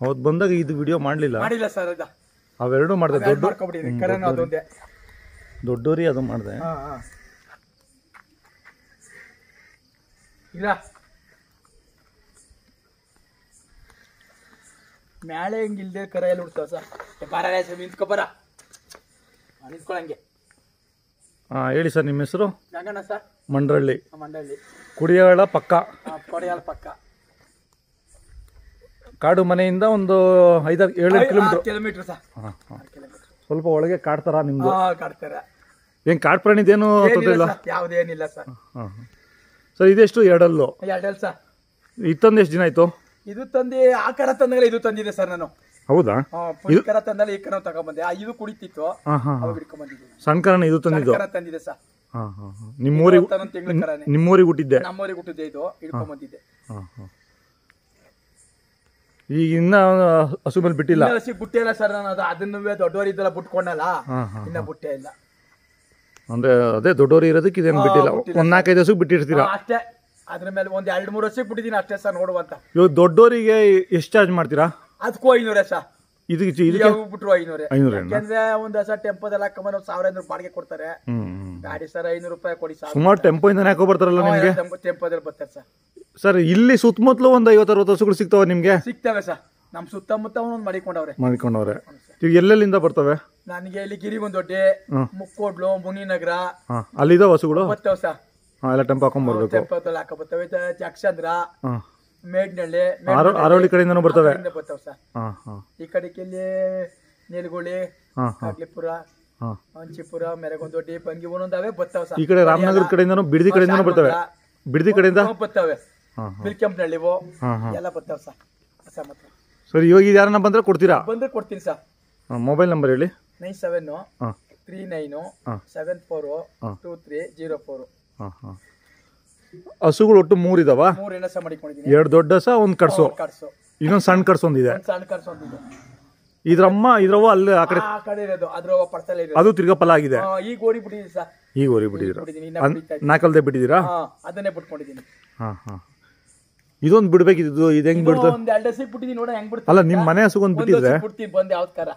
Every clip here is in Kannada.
ಅವತ್ತು ಬಂದಾಗ ಇದು ವಿಡಿಯೋ ಮಾಡಲಿಲ್ಲ ಸರ್. ಅವೆರಡು ಮಾಡಿದೆ. ಅದೊಂದೇ ದೊಡ್ಡೋರಿ ಅದು ಮಾಡಿದೆ. ಇಲ್ಲ ಮ್ಯಾಳೆ ಹಿಂಗೆ ಇಲ್ದೇ ಕರ ಎಲ್ಲ ಉಡ್ತಾವ ಸರ್. ಬರ ನಿಂತ್ಕೊಬರ ನಿಂತ್ಕೊಳಂಗೆ. ಹೇಳಿ ಸರ್, ನಿಮ್ಮ ಹೆಸರು? ಗಂಗಣ್ಣ ಸರ್, ಮಂಡ್ರಳ್ಳಿ. ಮಂಡಳ್ಳಿ, ಕುಡಿಯಾಳ ಪಕ್ಕ. ಕೊಡಿಯಾಳ ಪಕ್ಕ. ಕಾಡು ಮನೆಯಿಂದ ಒಂದು 5-7 ಕಿಲೋಮೀಟರ್ ಸರ್. ಸ್ವಲ್ಪ ಒಳಗೆ ಕಾಡ್ತಾರ ನಿಮ್ದು? ಕಾಡ್ತಾರೆ. ಏನ್ ಕಾಡು ಪ್ರಾಣಿದೇನು ತೊಂದರೆ ಇಲ್ಲ? ಯಾವುದೇನಿಲ್ಲ ಸರ್. ಸರ್ ಇದೆಷ್ಟು? ಎರಡಲ್ಲು ಸರ್. ಇತ್ತಂದು ಎಷ್ಟು ದಿನ ಆಯ್ತು? ಇದು ತಂದು ಆ ಕರ ತಂದಾಗ ಇದು ತಂದಿದೆ ಸರ್ ನಾನು. ಹೌದಾ? ಈ ಕರ ತಂದಲ್ಲ ಈ ಕರ ತಗೊಂಡ್ಬಂದೆ. ಇದು ಕುಡಿತಿತ್ತು, ಹಿಡ್ಕೊಂಡ್ಬಂದಿದ್ದೀನಿ. ಸಣ್ಣ ಕರನ ಇದು ತಂದಿದ್ದು? ತಂದಿದೆ ಸರ್. ನಿಮ್ಮೂರಿಗೆ ಹುಟ್ಟಿದ್ದೆ? ನಮ್ಮೂರಿಗೆ ಹುಟ್ಟಿದ್ದೆ. ಇದು ಹಿಡ್ಕೊಂಡ್ಬಂದಿದ್ದೆ. ಈಗ ಇನ್ನ ಹಸು ಮೇಲೆ ಬಿಟ್ಟಿಲ್ಲ? ಬುಟ್ಟೆ ಇಲ್ಲ ಸರ್. ನಾನು ಅದನ್ನು ದೊಡ್ಡವರಿದ್ದೆಲ್ಲ ಬಿಟ್ಕೊಂಡಲ್ಲ, ಇನ್ನ ಬುಟ್ಟೆ ಇಲ್ಲ. ಅಂದ್ರೆ ಅದೇ ದೊಡ್ಡವರು ಇರೋದಕ್ಕೆ ಇದೇನು ಬಿಟ್ಟಿಲ್ಲ. 1-4-5 ಹಸು ಬಿಟ್ಟಿರ್ತೀರಾ ಅಷ್ಟೇ. ಅದ್ರ ಮೇಲೆ 1-2-3 ವರ್ಷಕ್ಕೆ ಬಿಟ್ಟಿದ್ದೀನಿ ಅಷ್ಟೇ ಸರ್, ನೋಡುವಂತ. ಇವಾಗ ದೊಡ್ಡವರಿಗೆ ಎಷ್ಟು ಚಾರ್ಜ್ ಮಾಡ್ತೀರಾ? ಅದಕ್ಕೂ 500 ಸರ್. ಇದಕ್ಕೆ ಬಿಟ್ರು 500. ಯಾಕಂದ್ರೆ ಒಂದು ಹೊಸ ಟೆಂಪೋದೆಲ್ಲ ಹಾಕೊಂಬಂದು 1500 ಬಾಡಿಗೆ ಕೊಡ್ತಾರೆ. ಗಾಡಿ ಸರ್ 500 ರೂಪಾಯಿ ಕೊಡಿ ಸರ್. ಸುಮಾರು ಟೆಂಪೋ ಇಂದಾನೆ ಹಾಕೋ ಬರ್ತಾರಲ್ಲ ನಿಮ್ಗೆ? ಟೆಂಪೋದಲ್ಲಿ ಬರ್ತಾರೆ ಸರ್. ಸರ್ ಇಲ್ಲಿ ಸುತ್ತಮುತ್ತಲು ಒಂದು 50-60 ಹಸುಗಳು ಸಿಗ್ತಾವ ನಿಮ್ಗೆ? ಸಿಗ್ತವೆ ಸರ್. ನಮ್ ಸುತ್ತಮುತ್ತ ಒಂದೊಂದು ಮಾಡಿಕೊಂಡವ್ರೆ. ಎಲ್ಲೆಲ್ಲಿಂದ ಬರ್ತವೆ? ನನಗೆ ಇಲ್ಲಿ ಗಿರಿಗೊಂದೊಡ್ಡಿ, ಮುಕ್ಕೋಡ್ಲು, ಮುನಿನಗರ ಅಲ್ಲಿದಾವ ಹಸುಗಳು? ಬರ್ತಾವ ಸರ್. ಎಲ್ಲ ಟೆಂಪೋ ಹಾಕೊಂಡ್ ಬರ್ಬೇಕು. ಟೆಂಪೋದಲ್ಲಿ ಹಾಕೋ ಬರ್ತವೆ. ಜಕ್ಷಂದ್ರ, ಮೇಡ್ನಳ್ಳಿ, ಆರೋಳಿ ಕಡೆಯಿಂದನೂ ಬರ್ತವೆ ಸರ್. ಈ ಕಡೆಗೆ ನೀಲಗುಳಿ, ಕಡ್ಲಿಪುರ, ಹಂಚಿಪುರ, ಮೆರಗೊಂದೊಡ್ಡಿ, ಬಂಗಿ ಒಂದೊಂದಾವೆ ಬರ್ತಾವ ಸರ್. ಈ ಕಡೆ ರಾಮನಗರ ಕಡೆಯಿಂದನೂ ಬಿಡದಿ ಕಡೆಯಿಂದನೂ ಬರ್ತವೆ. ಬಿಡದಿ ಕಡೆಯಿಂದ ಬರ್ತವೆ. ಬಿಲ್ಕೆಂಪ್ನಳ್ಳಿ ಎಲ್ಲ ಬರ್ತಾವ ಸರ್. ಸರಿ, ಇವಾಗ ಯಾರನ್ನ ಬಂದ್ರೆ ಕೊಡ್ತೀರಾ? ಬಂದ್ರೆ ಕೊಡ್ತೀನಿ ಸರ್. ಮೊಬೈಲ್ ನಂಬರ್ ಹೇಳಿ. 9739742304. ಹಸುಗಳು ಒಟ್ಟು 3 ಇದಾವ? 3 ಎಣಸ ಮಾಡಿಕೊಂಡಿದ್ದೀನಿ. 2 ದೊಡ್ಡ ಹಸ, 1 ಕಡ್ಸು, ಇನ್ನೊಂದು ಸಣ್ಣ ಕಡ್ಸು ಒಂದಿದೆ. ಇದ್ರವ್ವ ಅಲ್ಲಿ ಆ ಕಡೆ ಇರೋದು ಅದು ತಿರ್ಗಪ್ಪಲ ಆಗಿದೆ. ಈಗ ಓಡಿ ಬಿಟ್ಟಿದ್ದೀನಿ ಸರ್. ಈಗ ಓಡಿ ಬಿಟ್ಟಿದ್ದೀರಾ? ನಾಲ್ಕಲ್ದೆ ಬಿಟ್ಟಿದ್ದೀರಾ? ಅದನ್ನೇ ಬಿಟ್ಕೊಂಡಿದ್ದೀನಿ. ಇದೊಂದು ಬಿಡ್ಬೇಕಿದ್ದು. ಇದು ಹೆಂಗ್ ಬಿಡ್ತು? ಅಲ್ಲ, ನಿಮ್ ಮನೆ ಹಸುಗೊಂದು ಬಿಟ್ಟಿದ್ರೆ ಬಂದ್ ಯಾವ್ದು ಕರ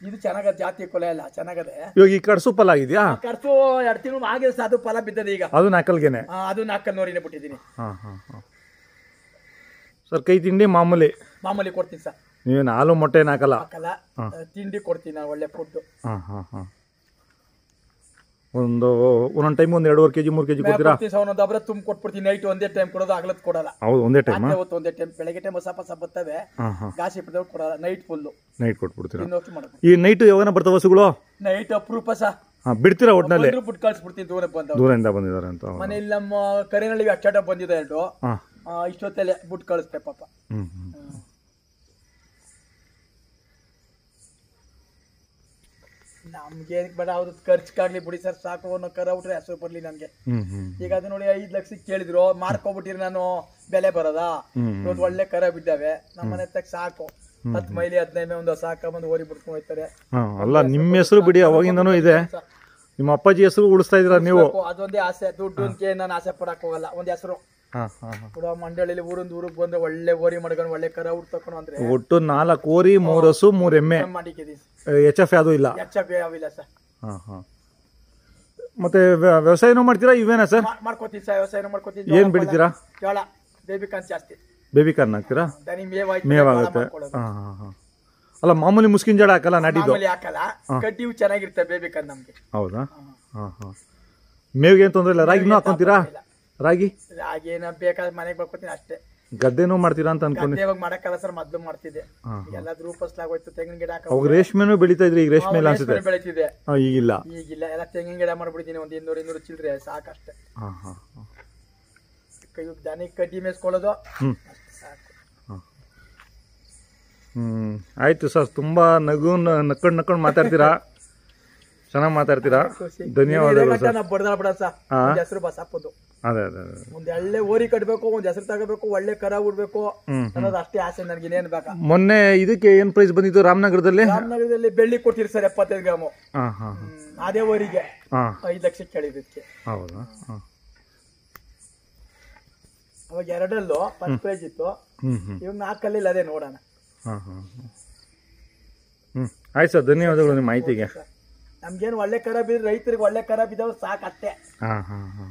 ಇದು ಚೆನ್ನಾಗದ ಜಾತಿ ಕೊಲೆ ಎಲ್ಲ ಚೆನ್ನಾಗದೆ. ಇವಾಗ ಈ ಕಡ್ಸು ಫಲ ಆಗಿದ್ಯಾ? ಕಡ್ಸು 2 ತಿಂಗಳು ಆಗಿದೆ ಸರ್. ಅದು ಫಲ ಬಿದ್ದದೆ ಈಗ. ಅದು ನಾಲ್ಕಲ್ಗೆನೆ? ಅದು 4 ನೋರಿನೇ ಬಿಟ್ಟಿದ್ದೀನಿ. ಸರ್, ಕೈ ತಿಂಡಿ ಮಾಮೂಲಿ ಕೊಡ್ತೀನಿ ಸರ್. ನೀವೇನು ಹಾಲು ಮೊಟ್ಟೆ ಹಾಕಲ್ಲ? ತಿಂಡಿ ಕೊಡ್ತೀನಿ ನಾನು, ಒಳ್ಳೆ ಫುಡ್. ಒಂದೊಂದು ಟೈಮ್ 1-2.5 kg 3 kg ಕೊಡ್ತೀರಾ? ಒಂದೊಂದು ಅಬ್ರ ತುಂಬ ಕೊಟ್ಬಿಡ್ತೀನಿ. ನೈಟ್ ಒಂದೇ ಟೈಮ್ ಕೊಡೋದು, ಆಗ್ಲತ್ ಕೊಡಲ್ಲ. ಹೌದು, ಒಂದೇ ಟೈಮ್. ಒಂದೇ ಟೈಮ್ ಬೆಳಗ್ಗೆ ಟೈಮ್ ಹೊಸ ಬರ್ತವೆ, ಗಾಸಿ ಬಿದ್ದವ್ ಕೊಡಲ್ಲ. ನೈಟ್ ಫುಲ್ ನೈಟ್ ಕೊಟ್ಬಿಡ್ತೀರಾ? ಈ ನೈಟ್ ಯಾವಾಗ ಬರ್ತಾವ ಹಸುಗಳು? ನೈಟ್ ಅಪರೂಪ ಸರ್. ಬಿಡ್ತೀರಾ ಒಟ್ನಲ್ಲಿ? ಬಿಟ್ಟು ಕಳ್ಸಿಬಿಡ್ತೀನಿ. ದೂರದಿಂದ ಬಂದಿದ್ದಾರೆ ಅಂತ. ಮನೆಯಲ್ಲಿ ನಮ್ಮ ಕರೆನಲ್ಲಿ ಅಚ್ಚಾಟ ಬಂದಿದೆ 2 ಇಷ್ಟೊತ್ತಲ್ಲೇ ಬಿಟ್ಟು ಕಳಿಸ್ತೆ ಪಾಪ. ನಮ್ಗೆ ಬೇಡ, ಅವ್ರದ್ದು ಖರ್ಚಿಗಾಗ್ಲಿ ಬಿಡಿ ಸರ್, ಸಾಕು. ಅನ್ನೋ ಕರ ಬಿಟ್ರೆ ಹೆಸರು ಬರ್ಲಿ ನನ್ಗೆ. ಈಗ ಅದು ನೋಡಿ 5 ಲಕ್ಷಕ್ಕೆ ಕೇಳಿದ್ರು, ಮಾರ್ಕೊಬಿಟ್ಟಿರಿ. ನಾನು ಬೆಲೆ ಬರೋದಾ? ಒಂದು ಒಳ್ಳೆ ಕರ ಬಿದ್ದಾವೆ ನಮ್ಮ ಮನೆ ತಕ್ಕ, ಸಾಕು. 10 ಮೈಲಿ 15 ಒಂದು ಸಾಕ ಬಂದು ಓರಿ ಬಿಡ್ಕೊಂಡು ಹೋಗ್ತಾರೆ. ಅಲ್ಲ, ನಿಮ್ಮ ಹೆಸರು ಬಿಡಿ, ಅವಾಗಿಂದನೂ ಇದೆ. ನಿಮ್ಮ ಅಪ್ಪಾಜಿ ಹೆಸರು ಉಳಿಸ್ತಾ ಇದ್ರ ನೀವು? ಅದೊಂದೇ ಆಸೆ. ದುಡ್ಡು ಅಂತ ನಾನು ಆಸೆ ಪಡಕ್ ಹೋಗಲ್ಲ. ಒಂದ್ ಹೆಸರು ಮಂಡಳಿಲಿ ಊರಿಂದ ಊರಿಗೆ ಬಂದ್ರೆ ಒಳ್ಳೆ ಓರಿ ಮಾಡ್ಕೊಂಡು ಒಳ್ಳೆ ಕರ ತಕೊಂಡು ಅಂದ್ರೆ ಒಟ್ಟು 4 ಓರಿ 3 ಹಸು 3 ಎಮ್ಮೆ HF ಯಾವ್ದು ಇಲ್ಲ? HF ಯಾವಿಲ್ಲ ಸರ್. ಮತ್ತೆ ವ್ಯವಸಾಯನೂ ಮಾಡ್ತೀರಾ? ಇವೇನಾ ಸರ್? ಮಾಡ್ಕೋತೀವಿ ಸರ್, ವ್ಯವಸಾಯನೂ ಮಾಡ್ಕೋತೀವಿ. ಏನ್ ಬೆಳಿತೀರಾ? ಜೋಳ, ಬೇಬಿಕಾನ್ ಜಾಸ್ತಿ. ಬೇಬಿಕಾನ್ ಹಾಕ್ತೀರಾ? ಮೇವಾಗುತ್ತೆ. ಅಲ್ಲ, ಮಾಮೂಲಿ ಮುಸ್ಕಿನ ಜೋಳ ಹಾಕಲ್ಲ? ನಾಟಿದ್ದು ಹಾಕಲ್ಲ, ಕಡ್ಡಿವು ಚೆನ್ನಾಗಿರುತ್ತೆ ಬೇಬಿಕಾನ್ ನಮ್ಗೆ. ಹೌದಾ? ಮೇವಿಗೆ ಏನ್ ತೊಂದ್ರೆ ಇಲ್ಲ? ರಾಗಿನೂ ಹಾಕೊಂತೀರಾ? ರಾಗಿ ಏನ ಬೇಕಾದ್ರೆ ಮನೆಗೆ ಬರ್ಕೋತೀನಿ ಅಷ್ಟೇ. ಗದ್ದೆನೂ ಮಾಡ್ತೀರಾ ಅಂತ ಅನ್ಕೊಂಡು? ಇವಾಗ ಮಾಡಕ್ಕಲ್ಲ ಸರ್, ಮೊದ್ಲು ಮಾಡ್ತಿದ್ದೆ. ಎಲ್ಲಾದ್ರೂ ಫಸಲಾಗೋಯ್ತು. ತೆಂಗಿನ ಗಿಡ ಅವಾಗ ರೇಷ್ಮೆನೂ ಬೆಳಿತಾ ಇದ್ರಿ? ಈಗ ರೇಷ್ಮೆ ಇಲ್ಲ ಅನ್ಸುತ್ತೆ? ಬೆಳಿತಿದೆ. ಈಗಿಲ್ಲ ಎಲ್ಲ ತೆಂಗಿನ ಗಿಡ ಮಾಡ್ಬಿಟ್ಟಿದ್ದೀನಿ. ಒಂದು 200 ಚಿಲ್ಲರೆ ಸಾಕಷ್ಟೇ. ದನಿಗೆ ಕಡ್ಡಿ ಮೇಯಿಸ್ಕೊಳ್ಳೋದು ಸಾಕು. ಆಯ್ತು ಸರ್, ತುಂಬಾ ನಕ್ಕೊಂಡು ಮಾತಾಡ್ತೀರಾ, ಚೆನ್ನಾಗಿ ಮಾತಾಡ್ತೀರಾ. ಧನ್ಯವಾದಗಳು ಸರ್. ಬಡದಾಡ ಸರ್, ಹೆಸರು ಬಸಪ್ಪದು. ಅದೇ ಒಂದ್ ಒಳ್ಳೆ ಓರಿ ಕಟ್ಬೇಕು, ಒಂದ್ ಹೆಸರು ತಗೋಬೇಕು, ಒಳ್ಳೆ ಕರ ಉಡ್ಬೇಕು ಅನ್ನೋದು ಅಷ್ಟೇ ಆಸೆ ನನಗೆ. ಇನ್ನೇನ್ ಬೇಕಾ? ಮೊನ್ನೆ ಇದಕ್ಕೆ ಏನ್ ಪ್ರೈಸ್ ಬಂದಿತ್ತು ರಾಮನಗರದಲ್ಲಿ? ರಾಮನಗರದಲ್ಲಿ ಬೆಳ್ಳಿ ಕೊಟ್ಟಿರಿ ಸರ್, 75 ಗ್ರಾಮು. ಅದೇ ಓರಿಗೆ 5 ಲಕ್ಷ ಕೇಳಿದಕ್ಕೆ. ಹೌದಾ? ಅವಾಗ 2 ಫಸ್ಟ್ ಪ್ರೈಸ್ ಇತ್ತು. ಹ್ಞೂ ಹ್ಞೂ ಇವಾಗ 4 ಕಲ್ಲಿಲ್ಲ, ಅದೇ ನೋಡೋಣ. ಹಾಂ ಹಾಂ ಹ್ಞೂ ಆಯ್ತು ಸರ್, ಧನ್ಯವಾದಗಳು ನಿಮ್ಮ ಮಾಹಿತಿಗೆ. ನಮ್ಗೇನು ಒಳ್ಳೆ ಕರ ಬಿದ್ರೆ ರೈತರಿಗೆ ಒಳ್ಳೆ ಕರ ಬಿದ್ದವ್ರು ಸಾಕು ಅಷ್ಟೇ. ಹಾಂ ಹಾಂ ಹಾಂ